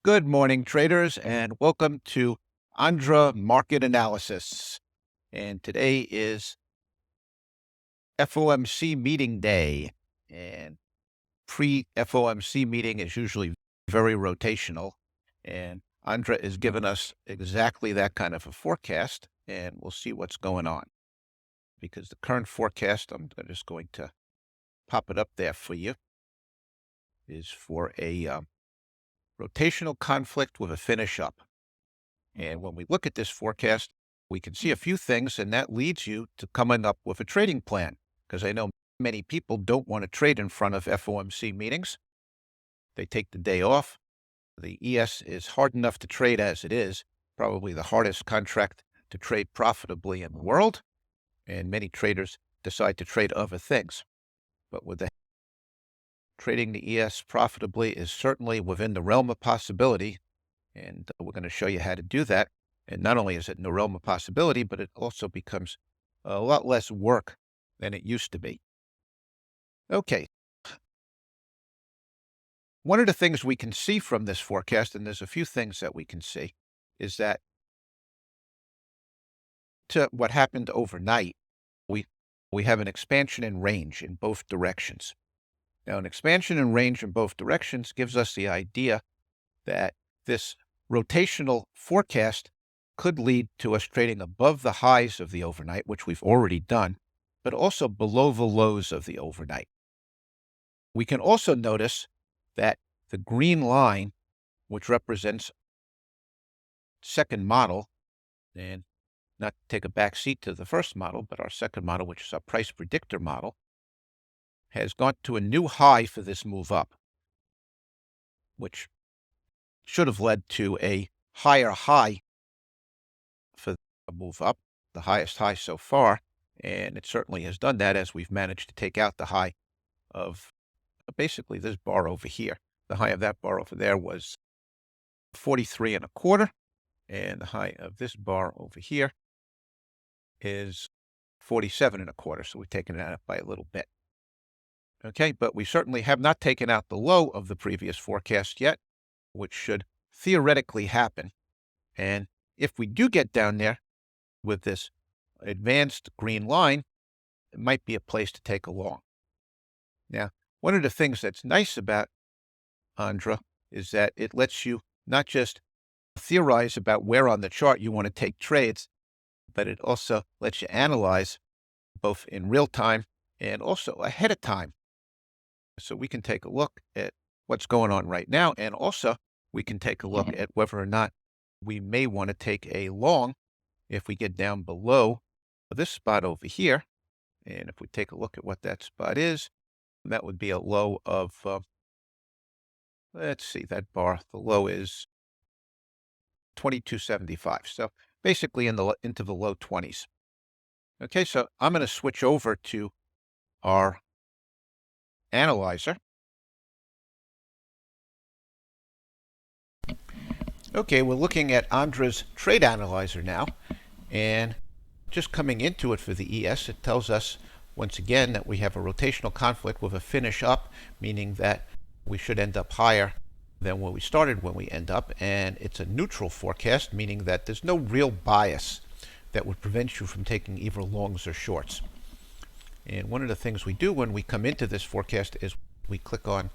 Good morning, traders, and welcome to Andra Market Analysis. And today is FOMC meeting day. And pre-FOMC meeting is usually very rotational. And Andra is giving us exactly that kind of a forecast, and we'll see what's going on. Because the current forecast, I'm just going to pop it up there for you, is for a rotational conflict with a finish up. And when we look at this forecast, we can see a few things, and that leads you to coming up with a trading plan. Because I know many people don't want to trade in front of FOMC meetings. They take the day off. The ES is hard enough to trade as it is, probably the hardest contract to trade profitably in the world. And many traders decide to trade other things. But with the trading the ES profitably is certainly within the realm of possibility. And we're going to show you how to do that. And not only is it in the realm of possibility, but it also becomes a lot less work than it used to be. Okay. One of the things we can see from this forecast, and there's a few things that we can see, is that to what happened overnight, we have an expansion in range in both directions. Now, an expansion in range in both directions gives us the idea that this rotational forecast could lead to us trading above the highs of the overnight, which we've already done, but also below the lows of the overnight. We can also notice that the green line, which represents second model, and not to take a back seat to the first model, but our second model, which is our price predictor model, has gone to a new high for this move up, which should have led to a higher high for the move up, the highest high so far. And it certainly has done that as we've managed to take out the high of basically this bar over here. The high of that bar over there was 43 and a quarter. And the high of this bar over here is 47 and a quarter. So we've taken it out by a little bit. Okay, but we certainly have not taken out the low of the previous forecast yet, which should theoretically happen. And if we do get down there with this advanced green line, it might be a place to take a long. Now, one of the things that's nice about Andra is that it lets you not just theorize about where on the chart you want to take trades, but it also lets you analyze both in real time and also ahead of time. So we can take a look at what's going on right now, and also we can take a look at whether or not we may want to take a long if we get down below this spot over here. And if we take a look at what that spot is, that would be a low of, let's see, that bar, the low is 22.75. So basically into the low 20s. Okay, so I'm going to switch over to our analyzer. Okay, we're looking at Andra's trade analyzer now, and just coming into it for the ES, it tells us once again that we have a rotational conflict with a finish up, meaning that we should end up higher than where we started when we end up, and it's a neutral forecast, meaning that there's no real bias that would prevent you from taking either longs or shorts. And one of the things we do when we come into this forecast is we click on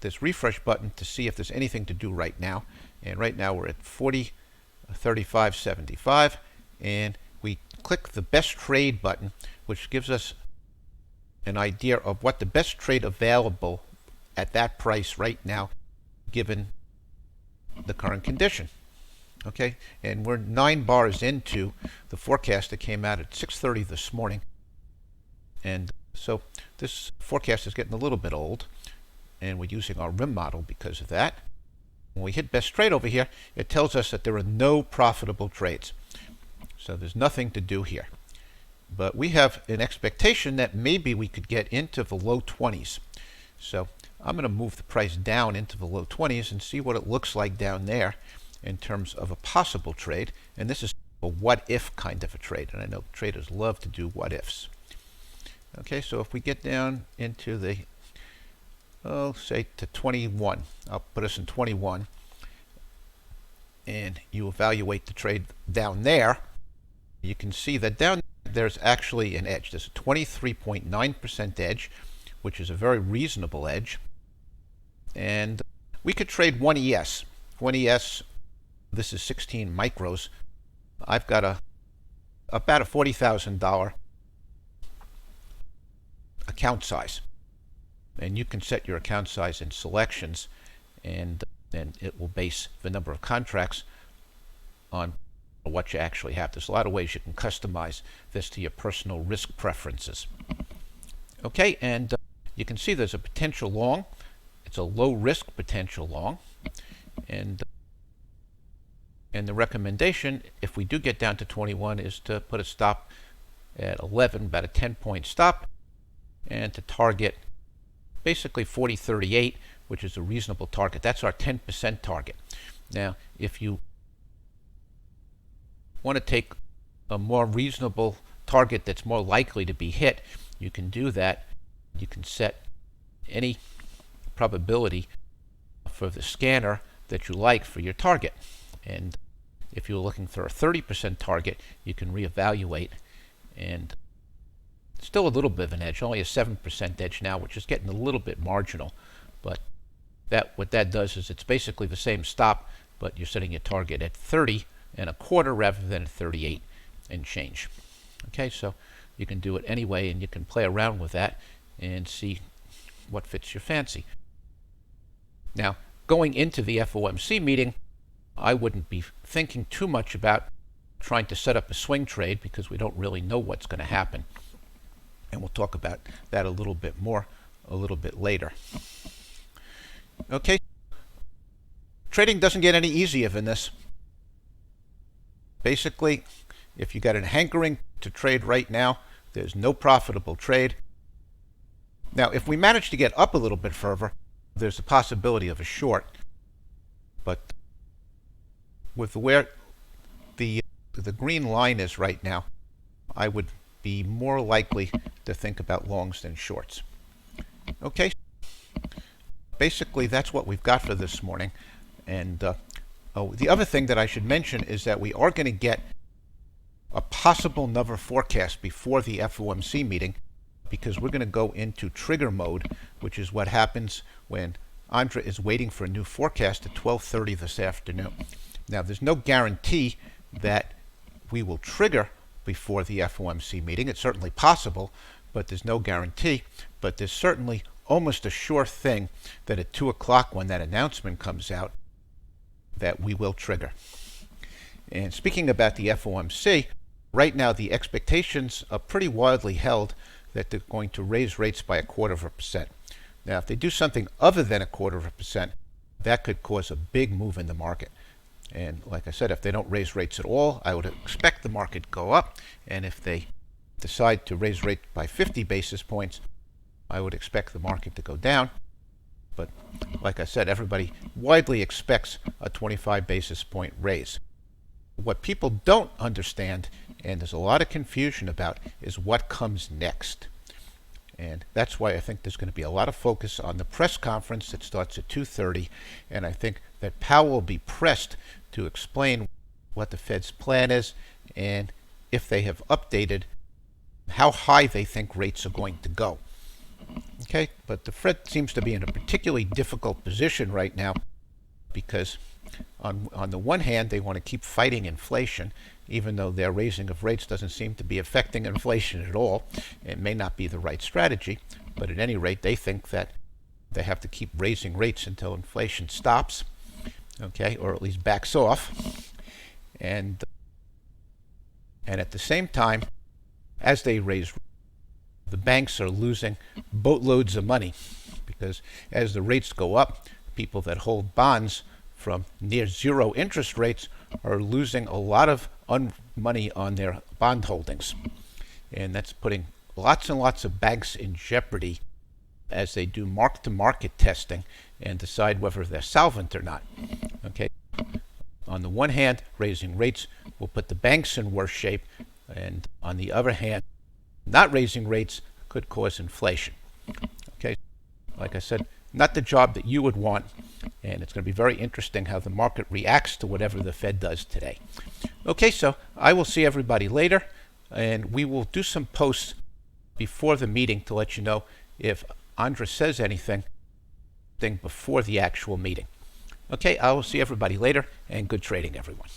this refresh button to see if there's anything to do right now. And right now we're at 40.3575, and we click the best trade button, which gives us an idea of what the best trade available at that price right now, given the current condition. Okay, and we're 9 bars into the forecast that came out at 6:30 this morning. And so this forecast is getting a little bit old, and we're using our RIM model because of that. When we hit best trade over here, it tells us that there are no profitable trades. So there's nothing to do here. But we have an expectation that maybe we could get into the low 20s. So I'm going to move the price down into the low 20s and see what it looks like down there in terms of a possible trade. And this is a what-if kind of a trade. And I know traders love to do what-ifs. Okay, so if we get down into the, say to 21, I'll put us in 21. and you evaluate the trade down there, you can see that down there's actually an edge. There's a 23.9% edge, which is a very reasonable edge. And we could trade 1 ES. 1 ES, this is 16 micros. I've got about a $40,000 account size. And you can set your account size in selections, and then it will base the number of contracts on what you actually have. There's a lot of ways you can customize this to your personal risk preferences. Okay, and you can see there's a potential long. It's a low risk potential long, and the recommendation, if we do get down to 21, is to put a stop at 11, about a 10-point stop, and to target basically 40.38, which is a reasonable target. That's our 10% target. Now, if you want to take a more reasonable target that's more likely to be hit, you can do that. You can set any probability for the scanner that you like for your target. And if you're looking for a 30% target, you can reevaluate, and still a little bit of an edge, only a 7% edge now, which is getting a little bit marginal. But what that does is it's basically the same stop, but you're setting your target at 30.25 rather than 38 and change. Okay, so you can do it anyway, and you can play around with that and see what fits your fancy. Now, going into the FOMC meeting, I wouldn't be thinking too much about trying to set up a swing trade because we don't really know what's going to happen. And we'll talk about that a little bit more a little bit later. Okay, trading doesn't get any easier than this. Basically, if you got a hankering to trade right now, there's no profitable trade. Now, if we manage to get up a little bit further, there's a possibility of a short. But with where the green line is right now, I would be more likely to think about longs than shorts. Okay, basically that's what we've got for this morning. And the other thing that I should mention is that we are going to get a possible another forecast before the FOMC meeting, because we're going to go into trigger mode, which is what happens when Andra is waiting for a new forecast at 12:30 this afternoon. Now, there's no guarantee that we will trigger before the FOMC meeting. It's certainly possible, but there's no guarantee. But there's certainly almost a sure thing that at 2 o'clock when that announcement comes out, that we will trigger. And speaking about the FOMC, right now the expectations are pretty widely held that they're going to raise rates by 0.25%. Now, if they do something other than 0.25%, that could cause a big move in the market. And like I said, if they don't raise rates at all, I would expect the market to go up. And if they decide to raise rates by 50 basis points, I would expect the market to go down. But like I said, everybody widely expects a 25 basis point raise. What people don't understand, and there's a lot of confusion about, is what comes next. And that's why I think there's going to be a lot of focus on the press conference that starts at 2:30. And I think that Powell will be pressed to explain what the Fed's plan is and if they have updated how high they think rates are going to go. Okay, but the Fed seems to be in a particularly difficult position right now because on the one hand, they want to keep fighting inflation, even though their raising of rates doesn't seem to be affecting inflation at all. It may not be the right strategy, but at any rate, they think that they have to keep raising rates until inflation stops, okay, or at least backs off. And at the same time, as they raise, the banks are losing boatloads of money because as the rates go up, people that hold bonds from near zero interest rates are losing a lot of money on their bond holdings. And that's putting lots and lots of banks in jeopardy as they do mark-to-market testing and decide whether they're solvent or not. Okay. On the one hand, raising rates will put the banks in worse shape, and on the other hand, not raising rates could cause inflation. Okay. Like I said, not the job that you would want, And it's going to be very interesting how the market reacts to whatever the Fed does today. Okay, so I will see everybody later, and we will do some posts before the meeting to let you know if Andra says anything before the actual meeting. Okay, I will see everybody later, and good trading, everyone.